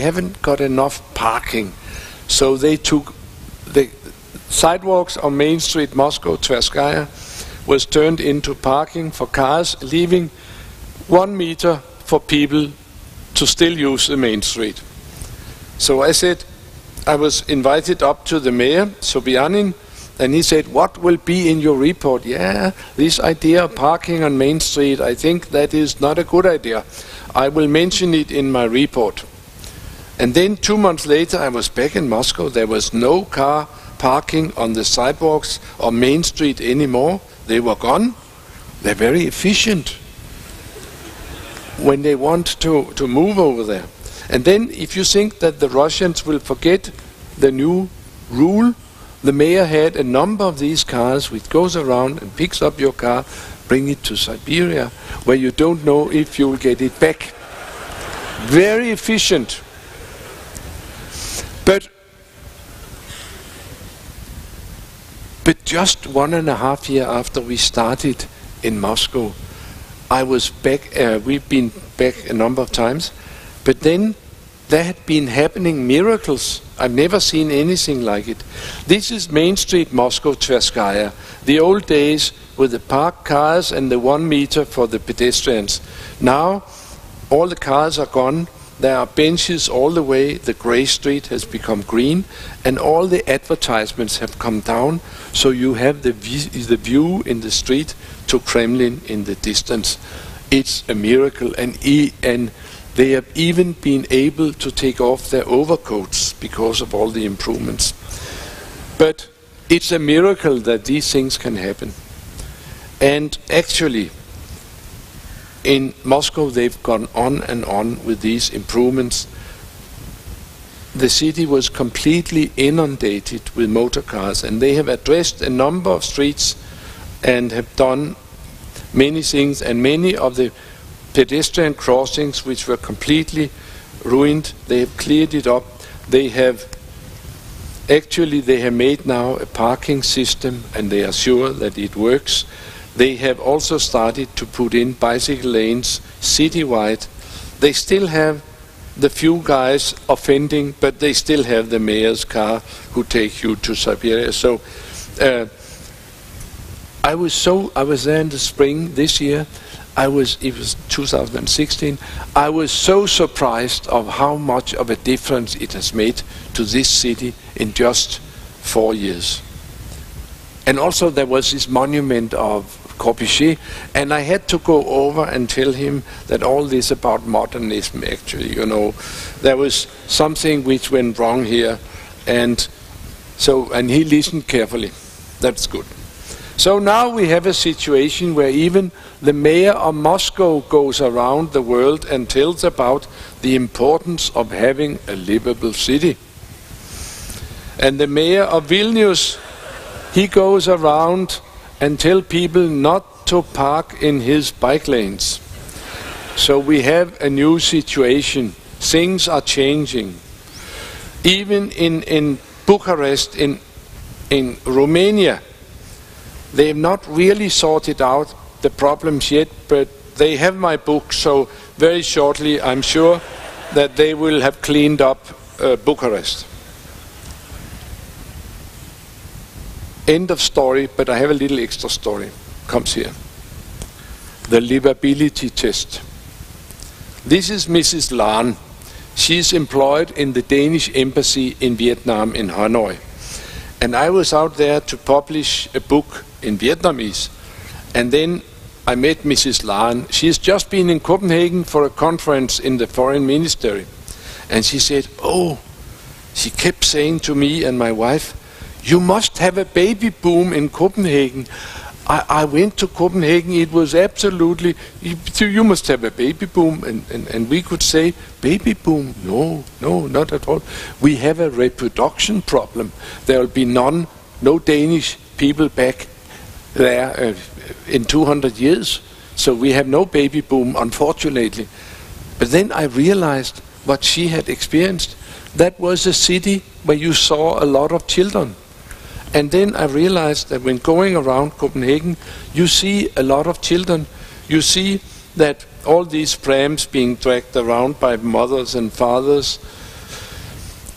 haven't got enough parking. So they took the sidewalks on Main Street, Moscow, Tverskaya, was turned into parking for cars, leaving 1 meter for people to still use the main street. So I said, I was invited up to the mayor, Sobyanin, and he said, what will be in your report? Yeah, this idea of parking on Main Street, I think that is not a good idea. I will mention it in my report. And then 2 months later, I was back in Moscow. There was no car parking on the sidewalks or Main Street anymore. They were gone. They're very efficient when they want to move over there. And then if you think that the Russians will forget the new rule, the mayor had a number of these cars which goes around and picks up your car, bring it to Siberia, where you don't know if you'll get it back. Very efficient. But just 1.5 years after we started in Moscow, I was back, we've been back a number of times, but then there had been happening miracles. I've never seen anything like it. This is Main Street, Moscow, Tverskaya. The old days with the parked cars and the 1 meter for the pedestrians. Now, all the cars are gone. There are benches all the way. The grey street has become green, and all the advertisements have come down, so you have the view in the street to Kremlin in the distance. It's a miracle, and they have even been able to take off their overcoats because of all the improvements. But it's a miracle that these things can happen. And actually, in Moscow, they've gone on and on with these improvements. The city was completely inundated with motor cars, and they have addressed a number of streets and have done many things, and many of the pedestrian crossings which were completely ruined, they have cleared it up. They have made now a parking system, and they are sure that it works. They have also started to put in bicycle lanes citywide. They still have the few guys offending, but they still have the mayor's car who take you to Siberia. So I was there in the spring this year. It was 2016. I was so surprised of how much of a difference it has made to this city in just 4 years. And also there was this monument of Corbusier, and I had to go over and tell him that all this about modernism, actually, you know, there was something which went wrong here, and he listened carefully. That's good. So now we have a situation where even the mayor of Moscow goes around the world and tells about the importance of having a livable city. And the mayor of Vilnius, he goes around and tell people not to park in his bike lanes. So we have a new situation. Things are changing. Even in Bucharest, in Romania, they have not really sorted out the problems yet, but they have my book, so very shortly I'm sure that they will have cleaned up Bucharest. End of story, but I have a little extra story. Comes here. The livability test. This is Mrs. Lan. She's employed in the Danish embassy in Vietnam in Hanoi. And I was out there to publish a book in Vietnamese. And then I met Mrs. Lan. She's just been in Copenhagen for a conference in the foreign ministry. And she said, oh, she kept saying to me and my wife, you must have a baby boom in Copenhagen. I went to Copenhagen, it was absolutely, you must have a baby boom. And we could say, baby boom? No, not at all. We have a reproduction problem. There will be no Danish people back there in 200 years. So we have no baby boom, unfortunately. But then I realized what she had experienced. That was a city where you saw a lot of children. And then I realized that when going around Copenhagen, you see a lot of children. You see that all these prams being dragged around by mothers and fathers,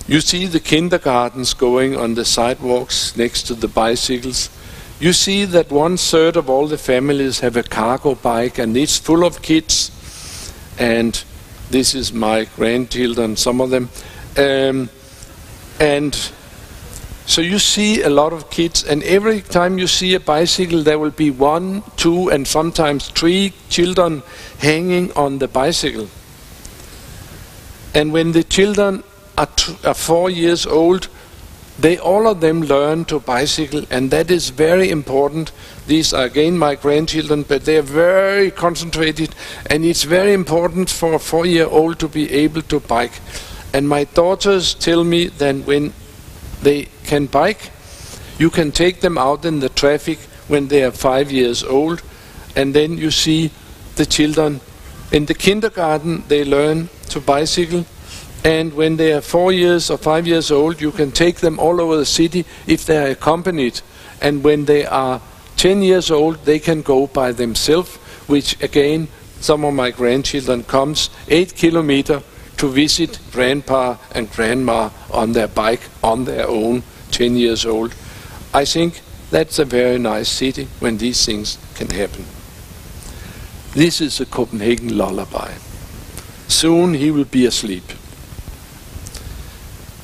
You see the kindergartens going on the sidewalks next to the bicycles. You see that 1/3 of all the families have a cargo bike, and it's full of kids. And this is my grandchildren, some of them. And so you see a lot of kids, and every time you see a bicycle, there will be 1, 2, and sometimes 3 children hanging on the bicycle. And when the children are 4 years old, all of them learn to bicycle, and that is very important. These are again my grandchildren, but they are very concentrated, and it's very important for a 4-year-old to be able to bike. And my daughters tell me that when they can bike, you can take them out in the traffic when they are 5 years old, and then you see the children in the kindergarten, they learn to bicycle. And when they are 4 years or 5 years old, you can take them all over the city if they are accompanied. And when they are 10 years old, they can go by themselves, which again, some of my grandchildren comes 8 kilometers to visit grandpa and grandma on their bike on their own, 10 years old. I think that's a very nice city when these things can happen. This is a Copenhagen lullaby. Soon he will be asleep.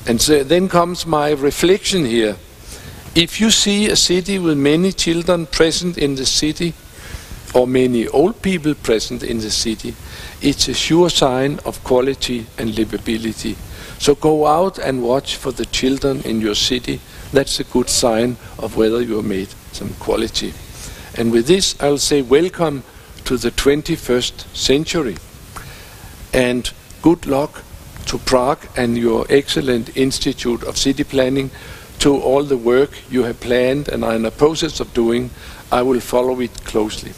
And so then comes my reflection here. If you see a city with many children present in the city, or many old people present in the city, it's a sure sign of quality and livability. So go out and watch for the children in your city. That's a good sign of whether you have made some quality. And with this, I'll say welcome to the 21st century. And good luck to Prague and your excellent Institute of City Planning, to all the work you have planned and are in the process of doing. I will follow it closely.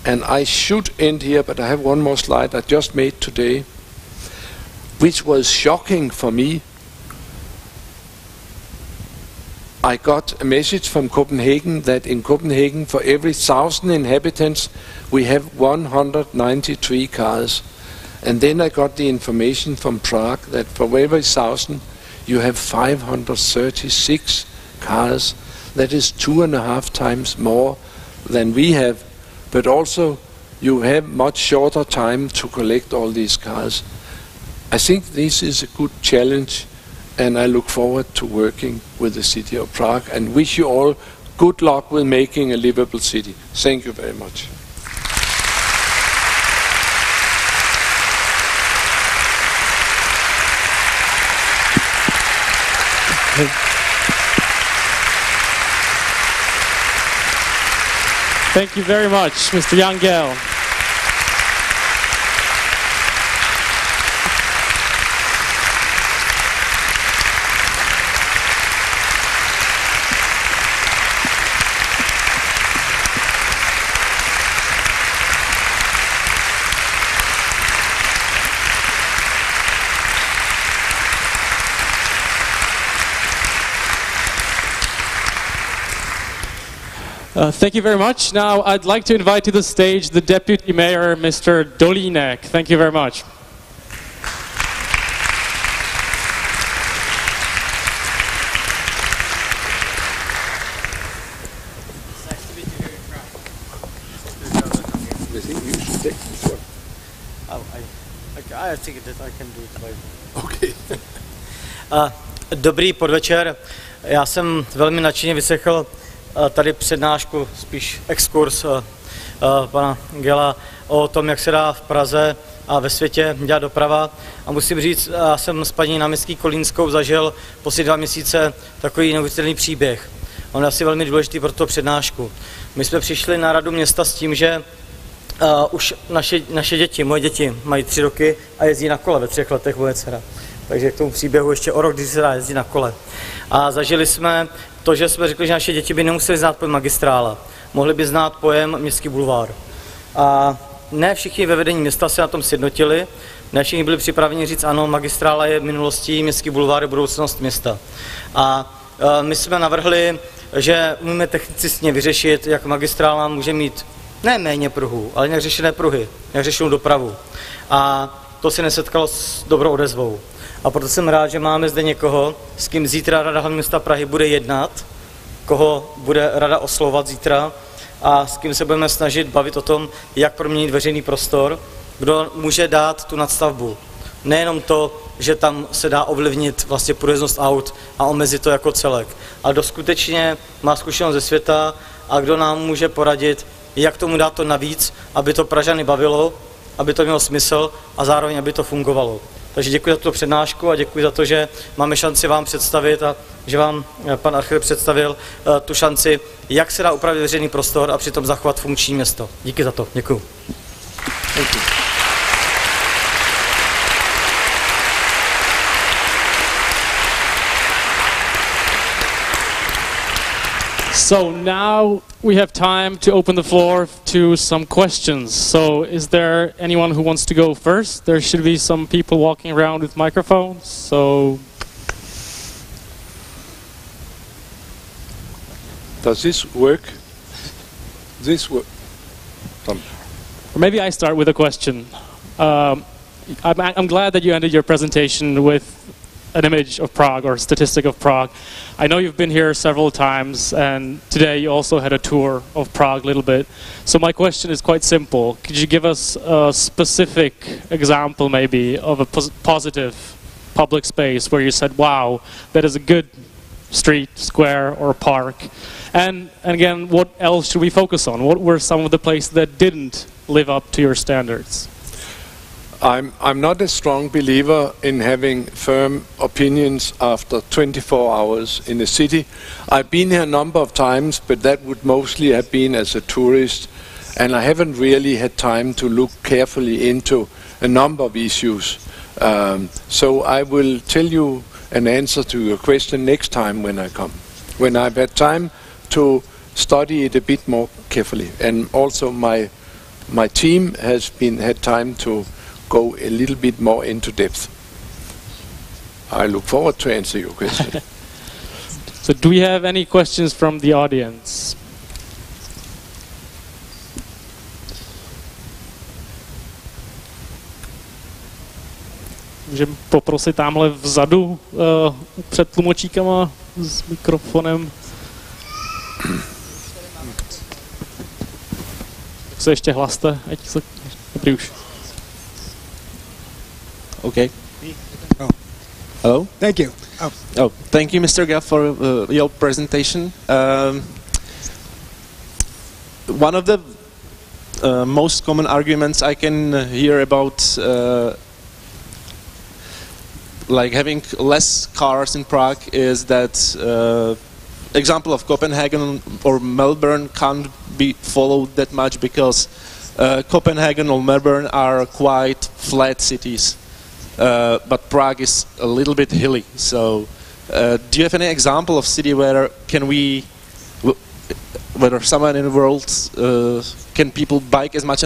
And I should end here, but I have one more slide I just made today, which was shocking for me. I got a message from Copenhagen that in Copenhagen, for every 1,000 inhabitants, we have 193 cars. And then I got the information from Prague that for every 1,000, you have 536 cars. That is 2.5 times more than we have. But also, you have much shorter time to collect all these cars. I think this is a good challenge, and I look forward to working with the city of Prague, and wish you all good luck with making a livable city. Thank you very much. Thank you very much, Mr. Jangel. Thank you very much. Now I'd like to invite to the stage the Deputy Mayor, Mr. Dolínek. Thank you very much. Nice to meet you here in Prague. I think you should take this one. I think that I can do it later. Okay. Dobrý podvečer. Já jsem velmi nadšeně vyslechl tady přednášku, spíš exkurs pana Gela o tom, jak se dá v Praze a ve světě dělat doprava. A musím říct, já jsem s paní náměstkyní Kolínskou zažil poslední 2 měsíce takový neuvěřitelný příběh. On je asi velmi důležitý pro tu přednášku. My jsme přišli na radu města s tím, že už naše děti, moje děti, mají 3 roky a jezdí na kole ve 3 letech moje dcera. Takže k tomu příběhu ještě o rok, když se dá jezdit na kole. A zažili jsme to, že jsme řekli, že naše děti by nemuseli znát pojem magistrála. Mohli by znát pojem městský bulvár. A ne všichni ve vedení města se na tom sjednotili, ne všichni byli připraveni říct, ano, magistrála je minulostí, městský bulvár je budoucnost města. A my jsme navrhli, že umíme technicistně vyřešit, jak magistrála může mít ne méně pruhů, ale nějak řešené pruhy, nějak řešenou dopravu. A to se nesetkalo s dobrou odezvou. A proto jsem rád, že máme zde někoho, s kým zítra Rada hlavního města Prahy bude jednat, koho bude Rada oslovovat zítra a s kým se budeme snažit bavit o tom, jak proměnit veřejný prostor, kdo může dát tu nadstavbu. Nejenom to, že tam se dá ovlivnit vlastně průjezdnost aut a omezit to jako celek, ale kdo skutečně má zkušenost ze světa a kdo nám může poradit, jak tomu dát to navíc, aby to Pražany bavilo, aby to mělo smysl a zároveň, aby to fungovalo. Takže děkuji za tuto přednášku a děkuji za to, že máme šanci vám představit a že vám pan architekt představil tu šanci, jak se dá upravit veřejný prostor a přitom zachovat funkční město. Díky za to. Děkuji. So now we have time to open the floor to some questions. So is there anyone who wants to go first? There should be some people walking around with microphones. So does this work? Or maybe I start with a question. I'm glad that you ended your presentation with an image of Prague or statistic of Prague. I know you've been here several times, and today you also had a tour of Prague a little bit. So my question is quite simple. Could you give us a specific example maybe of a positive public space where you said, wow, that is a good street, square or park? And again, what else should we focus on? What were some of the places that didn't live up to your standards? I'm not a strong believer in having firm opinions after 24 hours in a city. I've been here a number of times, but that would mostly have been as a tourist, and I haven't really had time to look carefully into a number of issues. So I will tell you an answer to your question next time when I come, when I've had time to study it a bit more carefully, and also my team has had time to go a little bit more into depth. I look forward to answer your question. So do we have any questions from the audience? Můžeme poprosit tamhle vzadu před tlumočíkama s mikrofonem. Tak se ještě hlaste, ať se... Dobrý už. Okay. Oh. Hello. Thank you. Oh, thank you, Mr. Gaff, for your presentation. One of the most common arguments I can hear about like having less cars in Prague is that example of Copenhagen or Melbourne can't be followed that much because Copenhagen or Melbourne are quite flat cities. But Prague is a little bit hilly. So, do you have any example of city where whether somewhere in the world can people bike as much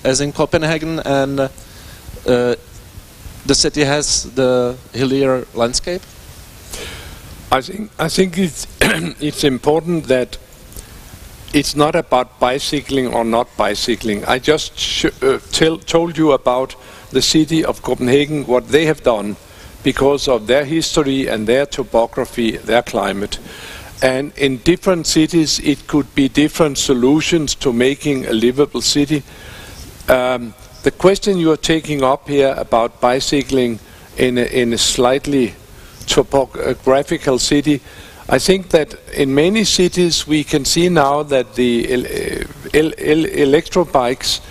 as in Copenhagen, and the city has the hillier landscape? I think it's it's important that it's not about bicycling or not bicycling. I just told you about the city of Copenhagen, what they have done because of their history and their topography, their climate. And in different cities it could be different solutions to making a livable city. The question you are taking up here about bicycling in a slightly topographical city, I think that in many cities we can see now that the electro bikes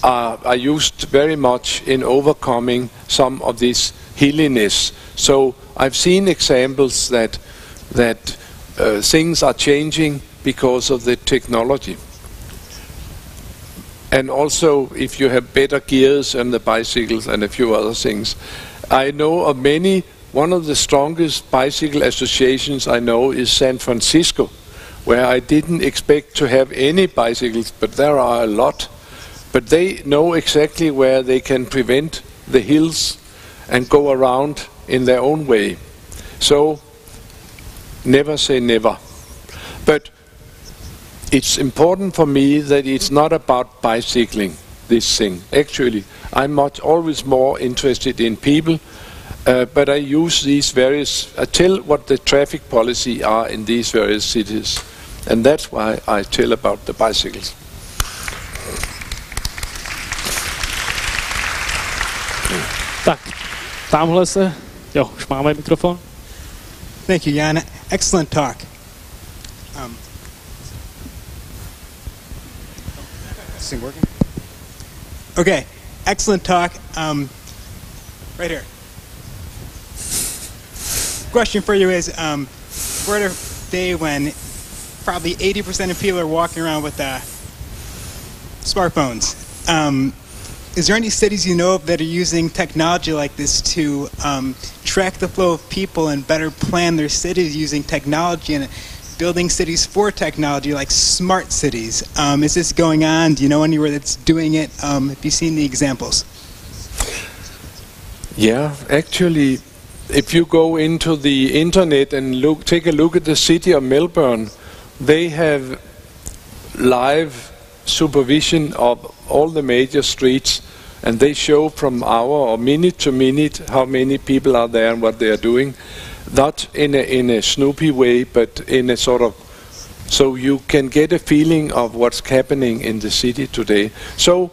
are used very much in overcoming some of this hilliness. So I've seen examples that things are changing because of the technology. And also if you have better gears on the bicycles and a few other things. I know of many. One of the strongest bicycle associations I know is San Francisco, where I didn't expect to have any bicycles, but there are a lot. But they know exactly where they can prevent the hills and go around in their own way. So, never say never. But it's important for me that it's not about bicycling. this thing. Actually, I'm always more interested in people, but I use these various, I tell what the traffic policy are in these various cities. And that's why I tell about the bicycles. Tak, tamhle se, jo, už máme mikrofon. Thank you, Jan. Excellent talk. Is this thing working? Okay, excellent talk. Right here. Question for you is, we're at a day when probably 80% of people are walking around with smartphones. Is there any cities you know of that are using technology like this to track the flow of people and better plan their cities using technology and building cities for technology, like smart cities? Is this going on? Do you know anywhere that's doing it? Have you seen the examples? Yeah, actually, if you go into the internet and take a look at the city of Melbourne, they have live supervision of all the major streets, and they show from hour or minute to minute how many people are there and what they are doing. Not in a snoopy way, but in a sort of, so you can get a feeling of what's happening in the city today. So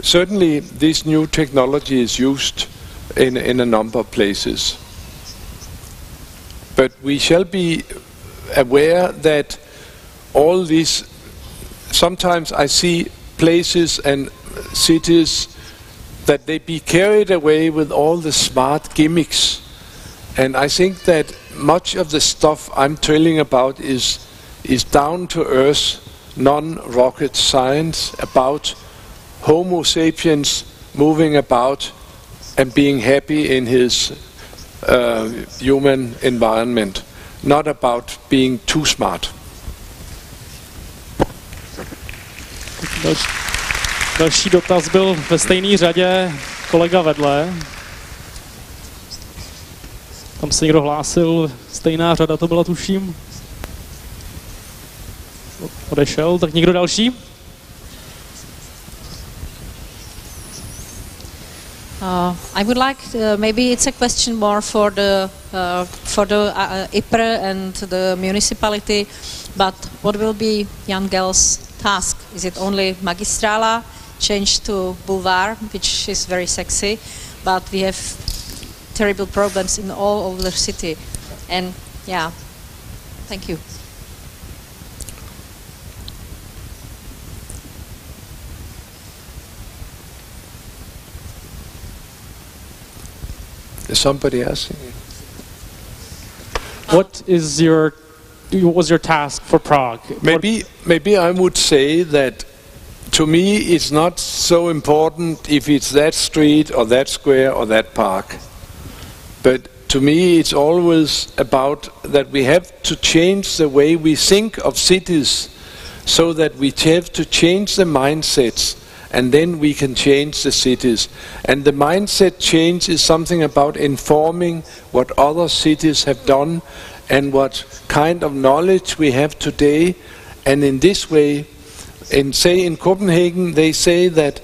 certainly this new technology is used in a number of places. But we shall be aware that all this, sometimes I see places and cities that they be carried away with all the smart gimmicks. And I think that much of the stuff I'm telling about is down to earth, non-rocket science, about Homo sapiens moving about and being happy in his human environment, not about being too smart. Další dotaz byl ve stejné řadě, kolega vedle. Tam se někdo hlásil, stejná řada to byla, tuším. Odešel, tak někdo další? I would like, maybe it's a question more for the IPR and the municipality, but what will be Jan Gel's task? Is it only Magistrala, change to Boulevard, which is very sexy, but we have terrible problems in all over the city, and yeah, thank you. Is somebody asking? What was your task for Prague? Maybe I would say that to me it's not so important if it's that street or that square or that park. But to me it's always about that we have to change the way we think of cities, so that we have to change the mindsets, and then we can change the cities. And the mindset change is something about informing what other cities have done and what kind of knowledge we have today. And in this way, in Copenhagen, they say that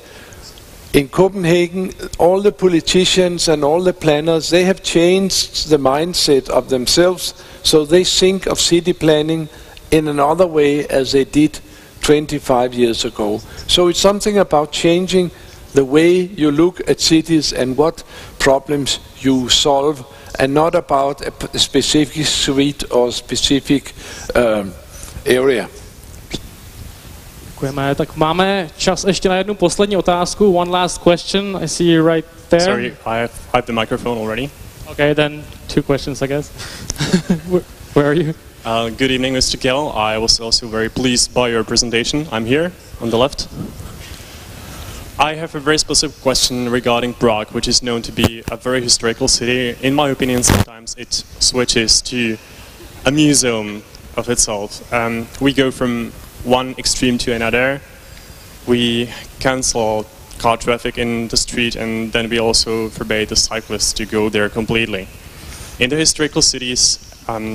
in Copenhagen, all the politicians and all the planners, they have changed the mindset of themselves, so they think of city planning in another way as they did 25 years ago. So it's something about changing the way you look at cities and what problems you solve, and not about a specific street or specific area. Děkujeme. Tak máme čas ještě na jednu poslední otázku. One last question. I see you right there. Sorry, I have the microphone already. Okay, then 2 questions, I guess. Where are you? Good evening, Mr. Gell. I was also very pleased by your presentation. I'm here on the left. I have a very specific question regarding Prague, which is known to be a very historical city. In my opinion, sometimes it switches to a museum of itself. We go from one extreme to another. We cancel car traffic in the street, and then we also forbade the cyclists to go there completely. In the historical cities,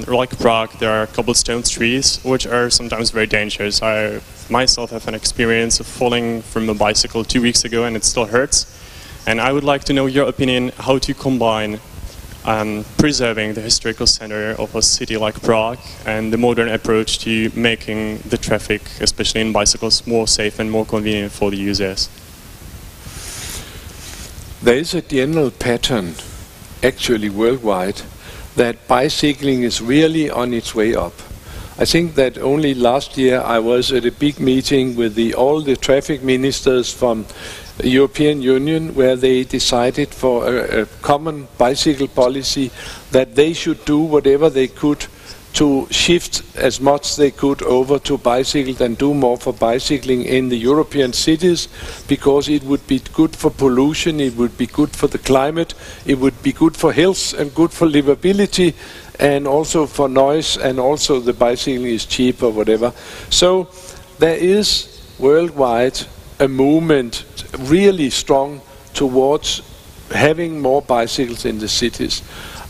like Prague, there are cobblestone streets, which are sometimes very dangerous. myself have an experience of falling from a bicycle 2 weeks ago and it still hurts. And I would like to know your opinion how to combine preserving the historical center of a city like Prague and the modern approach to making the traffic, especially in bicycles, more safe and more convenient for the users. There is a general pattern, actually worldwide, that bicycling is really on its way up. I think that only last year I was at a big meeting with all the traffic ministers from the European Union, where they decided for a common bicycle policy that they should do whatever they could to shift as much they could over to bicycles and do more for bicycling in the European cities, because it would be good for pollution, it would be good for the climate, it would be good for health and good for livability, and also for noise, and also the bicycling is cheap or whatever. So there is worldwide a movement really strong towards having more bicycles in the cities.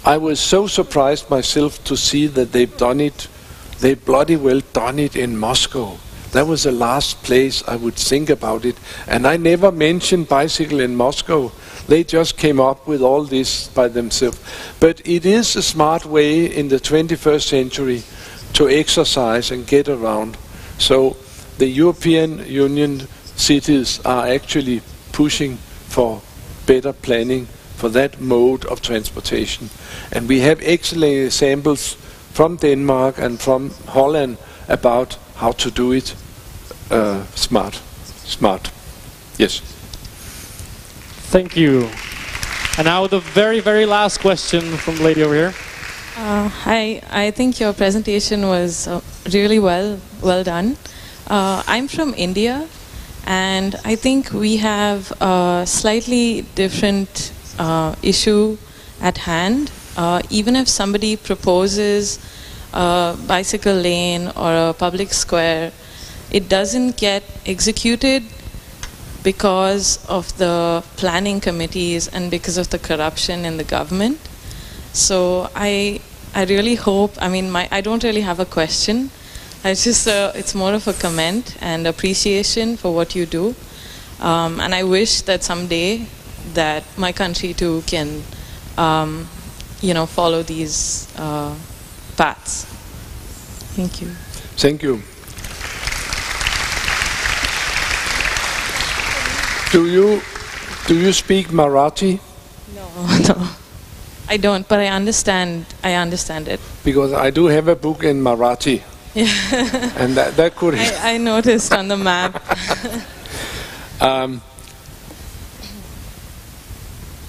I was so surprised myself to see that they've done it, they bloody well done it in Moscow. That was the last place I would think about it. And I never mentioned bicycle in Moscow. They just came up with all this by themselves. But it is a smart way in the 21st century to exercise and get around. So the European Union cities are actually pushing for better planning for that mode of transportation. And we have excellent examples from Denmark and from Holland about how to do it smart. Yes. Thank you. And now the very, very last question from the lady over here. I think your presentation was really well done. I'm from India, and I think we have a slightly different issue at hand. Even if somebody proposes a bicycle lane or a public square, it doesn't get executed because of the planning committees and because of the corruption in the government. So I really hope, I don't really have a question. It's more of a comment and appreciation for what you do. And I wish that someday that my country too can, follow these paths. Thank you. Thank you. Do you speak Marathi? No, I don't. But I understand it. Because I do have a book in Marathi. Yeah. And that could. I noticed on the map.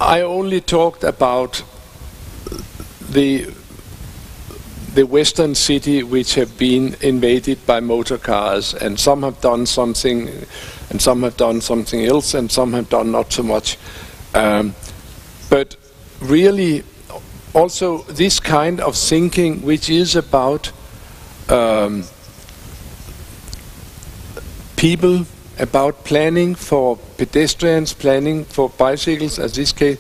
I only talked about the western city which have been invaded by motor cars, and some have done something, and some have done something else, and some have done not so much. But really, also this kind of thinking, which is about people, about planning for pedestrians, planning for bicycles, as this case,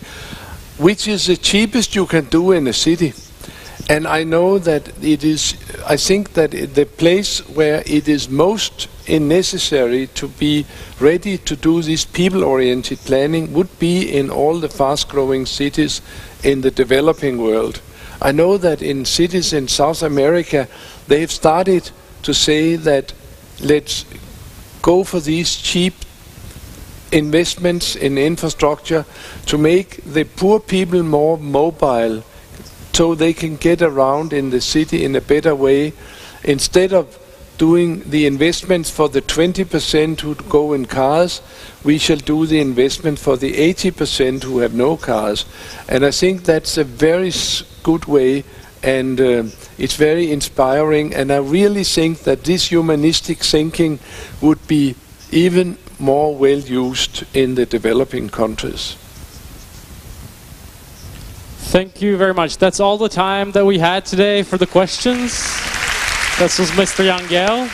which is the cheapest you can do in a city. And I know that I think that the place where it is most necessary to be ready to do this people-oriented planning would be in all the fast-growing cities in the developing world. I know that in cities in South America, they've started to say that let's go for these cheap investments in infrastructure to make the poor people more mobile, so they can get around in the city in a better way. Instead of doing the investments for the 20% who go in cars, we shall do the investment for the 80% who have no cars. And I think that's a very good way, and it's very inspiring. And I really think that this humanistic thinking would be even more well used in the developing countries. Thank you very much. That's all the time that we had today for the questions. This was Mr. Jan Gehl.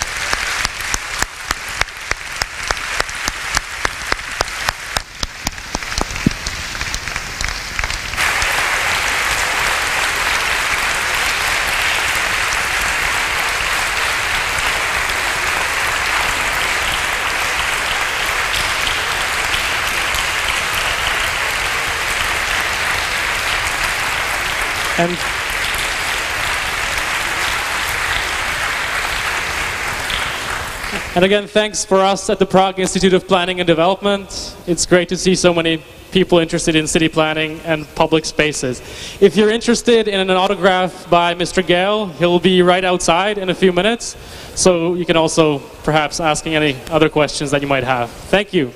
And again, thanks for us at the Prague Institute of Planning and Development. It's great to see so many people interested in city planning and public spaces. If you're interested in an autograph by Mr. Gale, he'll be right outside in a few minutes. So you can also perhaps ask any other questions that you might have. Thank you.